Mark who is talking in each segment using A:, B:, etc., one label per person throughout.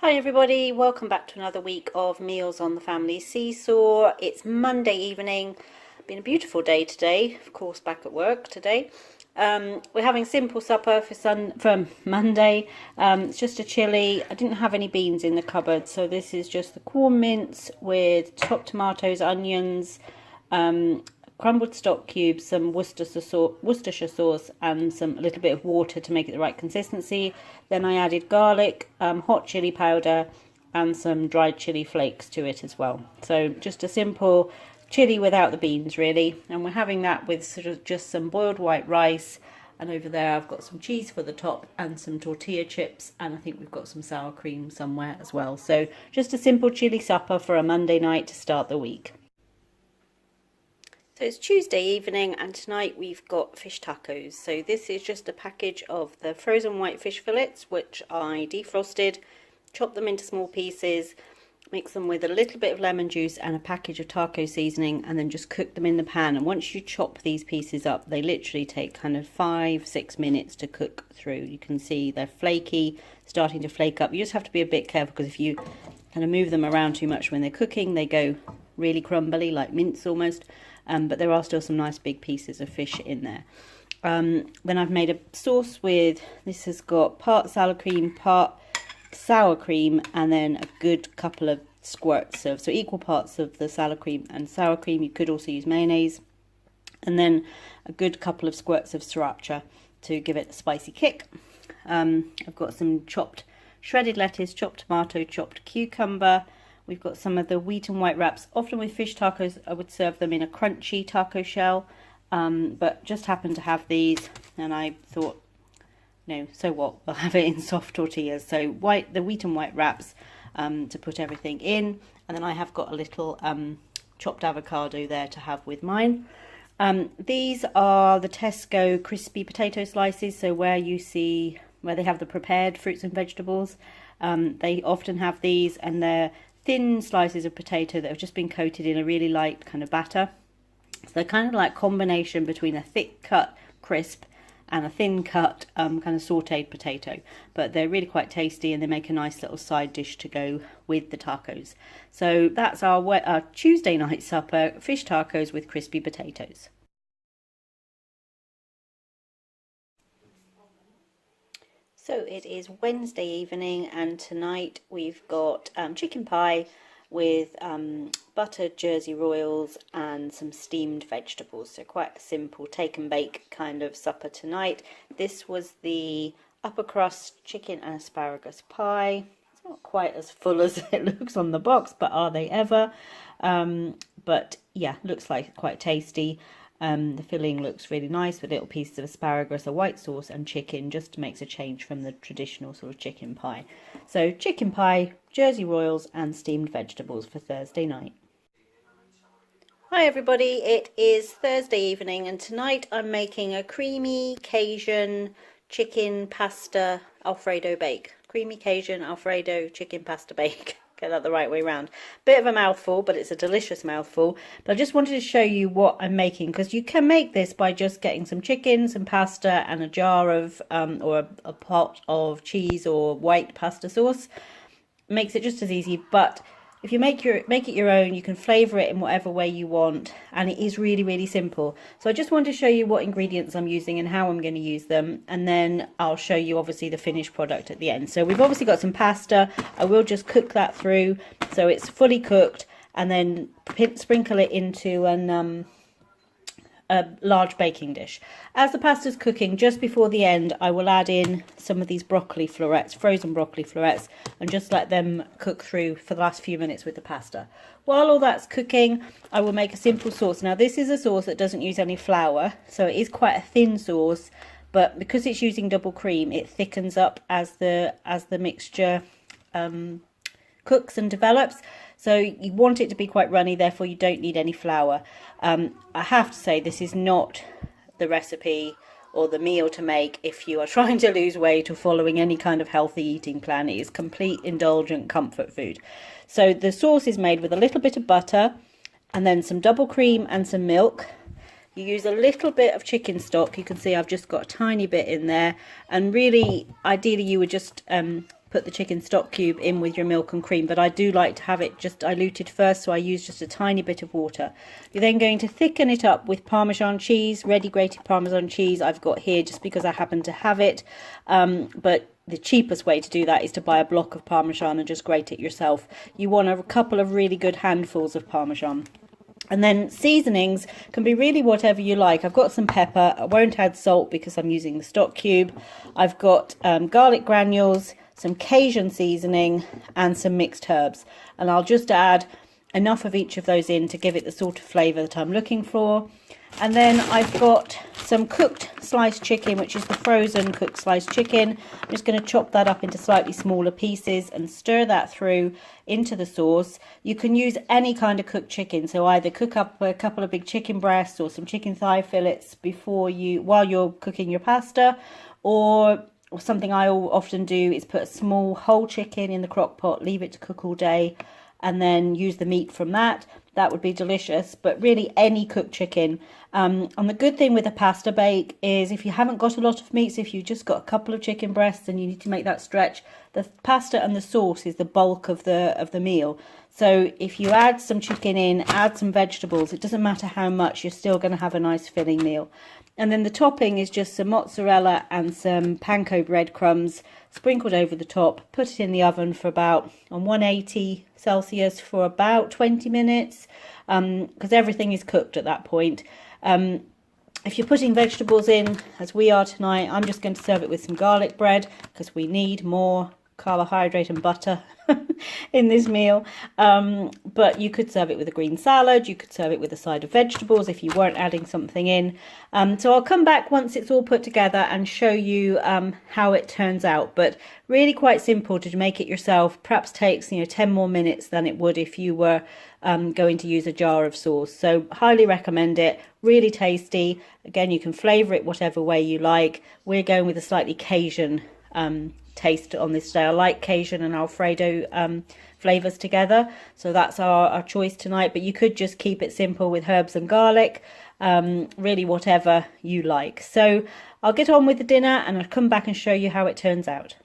A: Hi everybody, welcome back to another week of Meals on the Family Seesaw. It's Monday evening. Been a beautiful day today, of course back at work today. We're having simple supper for Monday. It's just a chilli. I didn't have any beans in the cupboard, so this is just the corn mince with chopped tomatoes, onions, crumbled stock cubes, some Worcestershire sauce, and a little bit of water to make it the right consistency. Then I added garlic, hot chili powder, and some dried chili flakes to it as well. So just a simple chili without the beans really. And we're having that with sort of just some boiled white rice. And over there I've got some cheese for the top and some tortilla chips. And I think we've got some sour cream somewhere as well. So just a simple chili supper for a Monday night to start the week. So it's Tuesday evening and tonight we've got fish tacos. So this is just a package of the frozen white fish fillets, which I defrosted, chopped them into small pieces, mix them with a little bit of lemon juice and a package of taco seasoning, and then just cook them in the pan. And once you chop these pieces up, they literally take kind of 5-6 minutes to cook through. You can see they're flaky, starting to flake up. You just have to be a bit careful because if you kind of move them around too much when they're cooking, they go really crumbly, like mince almost. But there are still some nice big pieces of fish in there. Then I've made a sauce with, this has got part sour cream, part sour cream, and then a good couple of squirts of, so equal parts of the sour cream and sour cream. You could also use mayonnaise. And then a good couple of squirts of sriracha to give it a spicy kick. I've got some chopped shredded lettuce, chopped tomato, chopped cucumber. We've got some of the wheat and white wraps. Often with fish tacos, I would serve them in a crunchy taco shell, but just happened to have these, and I thought, no, so what? We'll have it in soft tortillas. So the wheat and white wraps to put everything in, and then I have got a little chopped avocado there to have with mine. These are the Tesco crispy potato slices. So where they have the prepared fruits and vegetables, they often have these, and they're thin slices of potato that have just been coated in a really light kind of batter. So they're kind of like combination between a thick cut crisp and a thin cut kind of sauteed potato, but they're really quite tasty and they make a nice little side dish to go with the tacos. So that's our Tuesday night supper, fish tacos with crispy potatoes. So it is Wednesday evening and tonight we've got chicken pie with buttered Jersey Royals and some steamed vegetables. So quite a simple take and bake kind of supper tonight. This was the upper crust chicken and asparagus pie. It's not quite as full as it looks on the box, but are they ever? But yeah, looks like quite tasty. The filling looks really nice with little pieces of asparagus, a white sauce and chicken, just makes a change from the traditional sort of chicken pie. So chicken pie, Jersey Royals and steamed vegetables for Thursday night. Hi everybody, it is Thursday evening and tonight I'm making a creamy Cajun chicken pasta Alfredo bake. Creamy Cajun Alfredo chicken pasta bake. Get that the right way around. Bit of a mouthful, but it's a delicious mouthful. But I just wanted to show you what I'm making, because you can make this by just getting some chicken, some pasta, and a jar of or a pot of cheese or white pasta sauce. Makes it just as easy. But if you make it your own, you can flavour it in whatever way you want, and it is really, really simple. So I just want to show you what ingredients I'm using and how I'm going to use them, and then I'll show you obviously the finished product at the end. So we've obviously got some pasta. I will just cook that through so it's fully cooked, and then sprinkle it into a large baking dish. As the pasta's cooking, just before the end, I will add in some of these broccoli florets, frozen broccoli florets, and just let them cook through for the last few minutes with the pasta. While all that's cooking, I will make a simple sauce. Now this is a sauce that doesn't use any flour, so it is quite a thin sauce, but because it's using double cream, it thickens up as the mixture cooks and develops. So you want it to be quite runny, therefore you don't need any flour. I have to say this is not the recipe or the meal to make if you are trying to lose weight or following any kind of healthy eating plan. It is complete indulgent comfort food. So the sauce is made with a little bit of butter and then some double cream and some milk. You use a little bit of chicken stock. You can see I've just got a tiny bit in there, and really ideally you would just put the chicken stock cube in with your milk and cream, but I do like to have it just diluted first, so I use just a tiny bit of water. You're then going to thicken it up with Parmesan cheese, ready grated Parmesan cheese I've got here just because I happen to have it, but the cheapest way to do that is to buy a block of Parmesan and just grate it yourself. You want a couple of really good handfuls of Parmesan. And then seasonings can be really whatever you like. I've got some pepper. I won't add salt because I'm using the stock cube. I've got garlic granules, some Cajun seasoning, and some mixed herbs. And I'll just add enough of each of those in to give it the sort of flavour that I'm looking for. And then I've got some cooked sliced chicken, which is the frozen cooked sliced chicken. I'm just going to chop that up into slightly smaller pieces and stir that through into the sauce. You can use any kind of cooked chicken, so either cook up a couple of big chicken breasts or some chicken thigh fillets while you're cooking your pasta, or something I often do is put a small whole chicken in the crock pot, leave it to cook all day, and then use the meat from that. That would be delicious, but really any cooked chicken. And the good thing with a pasta bake is if you haven't got a lot of meat, so if you've just got a couple of chicken breasts and you need to make that stretch, the pasta and the sauce is the bulk of the meal. So if you add some chicken in, add some vegetables, it doesn't matter how much, you're still going to have a nice filling meal. And then the topping is just some mozzarella and some panko breadcrumbs sprinkled over the top. Put it in the oven for about on 180 Celsius for about 20 minutes because everything is cooked at that point. If you're putting vegetables in, as we are tonight, I'm just going to serve it with some garlic bread because we need more carbohydrate and butter in this meal. But you could serve it with a green salad, you could serve it with a side of vegetables if you weren't adding something in. So I'll come back once it's all put together and show you how it turns out. But really quite simple to make it yourself. Perhaps takes 10 more minutes than it would if you were going to use a jar of sauce. So highly recommend it. Really tasty. Again, you can flavour it whatever way you like. We're going with a slightly Cajun taste on this day. I like Cajun and Alfredo flavours together, so that's our choice tonight, but you could just keep it simple with herbs and garlic, really whatever you like. So I'll get on with the dinner and I'll come back and show you how it turns out.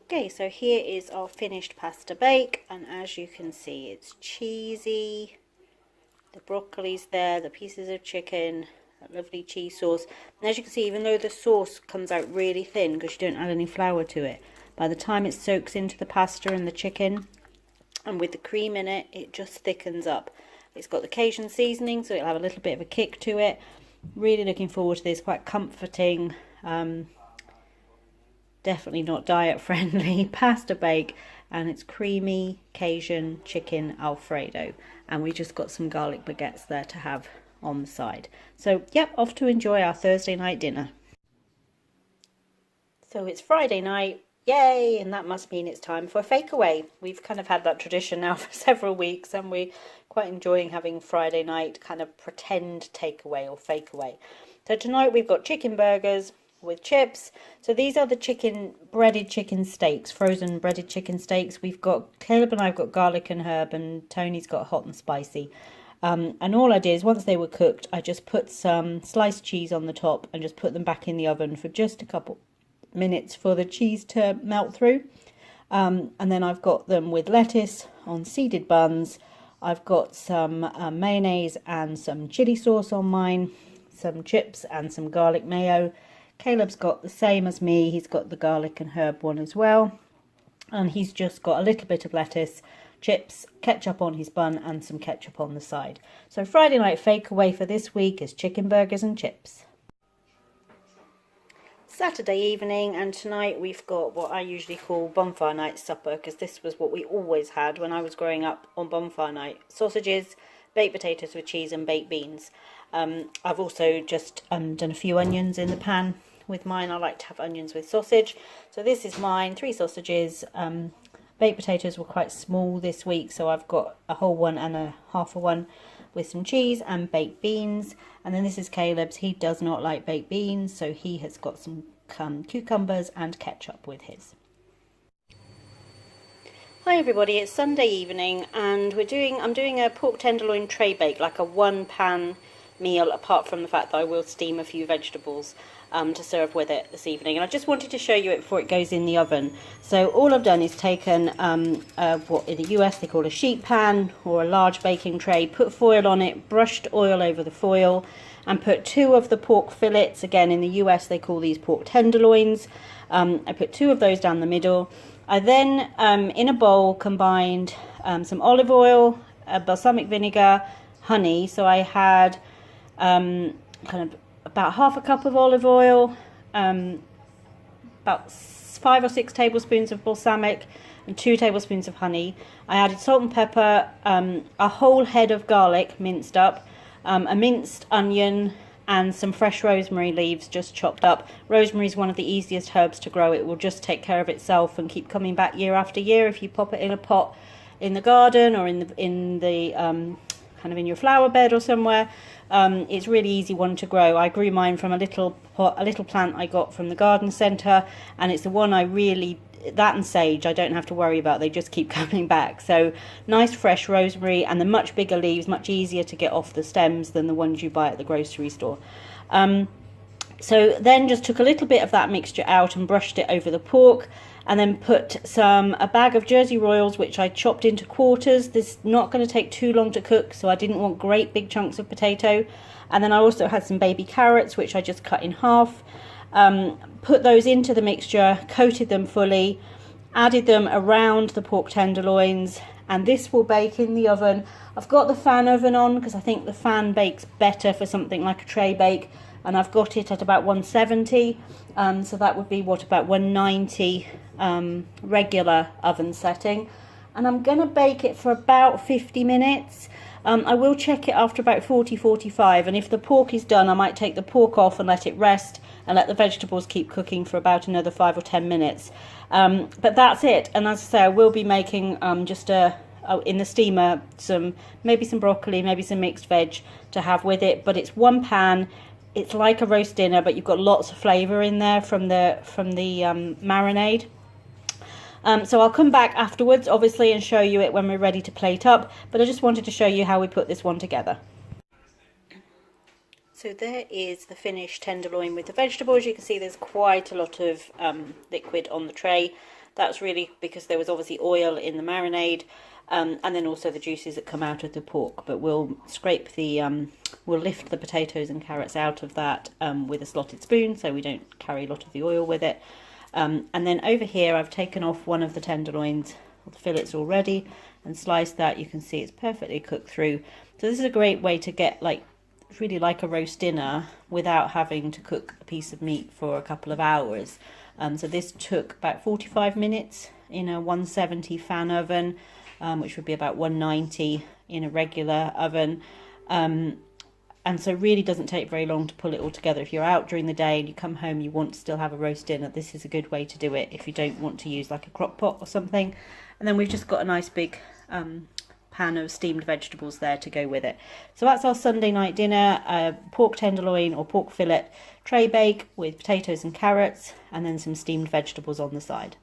A: Okay, so here is our finished pasta bake, and as you can see it's cheesy, the broccoli's there, the pieces of chicken, that lovely cheese sauce, and as you can see, even though the sauce comes out really thin because you don't add any flour to it, by the time it soaks into the pasta and the chicken and with the cream in it, it just thickens up. It's got the Cajun seasoning, so it'll have a little bit of a kick to it. Really looking forward to this, quite comforting, definitely not diet friendly pasta bake, and it's creamy Cajun chicken Alfredo, and we just got some garlic baguettes there to have on the side. So yep, off to enjoy our Thursday night dinner. So it's Friday night, yay, and that must mean it's time for a fake away. We've kind of had that tradition now for several weeks, and we're quite enjoying having Friday night kind of pretend takeaway or fake away. So tonight we've got chicken burgers with chips. So these are the breaded chicken steaks, frozen breaded chicken steaks. We've got, Caleb and I've got garlic and herb, and Tony's got hot and spicy. And all I did is once they were cooked, I just put some sliced cheese on the top and just put them back in the oven for just a couple minutes for the cheese to melt through. And then I've got them with lettuce on seeded buns. I've got some mayonnaise and some chili sauce on mine, some chips and some garlic mayo. Caleb's got the same as me. He's got the garlic and herb one as well. And he's just got a little bit of lettuce, chips, ketchup on his bun, and some ketchup on the side. So Friday night fake away for this week is chicken burgers and chips. Saturday evening, and tonight we've got what I usually call bonfire night supper, because this was what we always had when I was growing up on bonfire night. Sausages, baked potatoes with cheese, and baked beans. I've also just done a few onions in the pan with mine. I like to have onions with sausage. So this is mine, 3 sausages. Baked potatoes were quite small this week, so I've got a whole one and a half a one with some cheese and baked beans. And then this is Caleb's. He does not like baked beans, so he has got some cucumbers and ketchup with his. Hi everybody, it's Sunday evening, and I'm doing a pork tenderloin tray bake, like a one pan meal, apart from the fact that I will steam a few vegetables. to serve with it this evening. And I just wanted to show you it before it goes in the oven. So all I've done is taken what in the US they call a sheet pan or a large baking tray, put foil on it, brushed oil over the foil, and put 2 of the pork fillets. Again, in the US they call these pork tenderloins. I put 2 of those down the middle. I then, in a bowl, combined some olive oil, balsamic vinegar, honey. So I had kind of about half a cup of olive oil, about 5 or 6 tablespoons of balsamic, and 2 tablespoons of honey. I added salt and pepper, a whole head of garlic minced up, a minced onion, and some fresh rosemary leaves just chopped up. Rosemary is one of the easiest herbs to grow. It will just take care of itself and keep coming back year after year if you pop it in a pot in the garden or in the kind of in your flower bed or somewhere. It's really easy one to grow. I grew mine from a little plant I got from the garden centre, and it's the one I really, that and sage, I don't have to worry about. They just keep coming back. So nice fresh rosemary, and the much bigger leaves, much easier to get off the stems than the ones you buy at the grocery store. So then just took a little bit of that mixture out and brushed it over the pork, and then put a bag of Jersey Royals, which I chopped into quarters. This is not going to take too long to cook, so I didn't want great big chunks of potato. And then I also had some baby carrots, which I just cut in half. Put those into the mixture, coated them fully, added them around the pork tenderloins, and this will bake in the oven. I've got the fan oven on because I think the fan bakes better for something like a tray bake, and I've got it at about 170, so that would be about 190 regular oven setting, and I'm going to bake it for about 50 minutes. I will check it after about 40-45, and if the pork is done I might take the pork off and let it rest and let the vegetables keep cooking for about another 5 or 10 minutes. But that's it, and as I say, I will be making just in the steamer maybe some broccoli, maybe some mixed veg to have with it, but it's one pan. It's like a roast dinner, but you've got lots of flavour in there from the marinade. So I'll come back afterwards, obviously, and show you it when we're ready to plate up, but I just wanted to show you how we put this one together. So there is the finished tenderloin with the vegetables. You can see there's quite a lot of liquid on the tray. That's really because there was obviously oil in the marinade, and then also the juices that come out of the pork. But we'll we'll lift the potatoes and carrots out of that with a slotted spoon, so we don't carry a lot of the oil with it. And then over here I've taken off one of the tenderloins, the fillets already, and sliced that. You can see it's perfectly cooked through. So this is a great way to get really like a roast dinner without having to cook a piece of meat for a couple of hours. So this took about 45 minutes in a 170 fan oven, which would be about 190 in a regular oven. And so really doesn't take very long to pull it all together. If you're out during the day and you come home, you want to still have a roast dinner, this is a good way to do it if you don't want to use like a crock pot or something. And then we've just got a nice big pan of steamed vegetables there to go with it. So that's our Sunday night dinner, pork tenderloin or pork fillet tray bake with potatoes and carrots, and then some steamed vegetables on the side.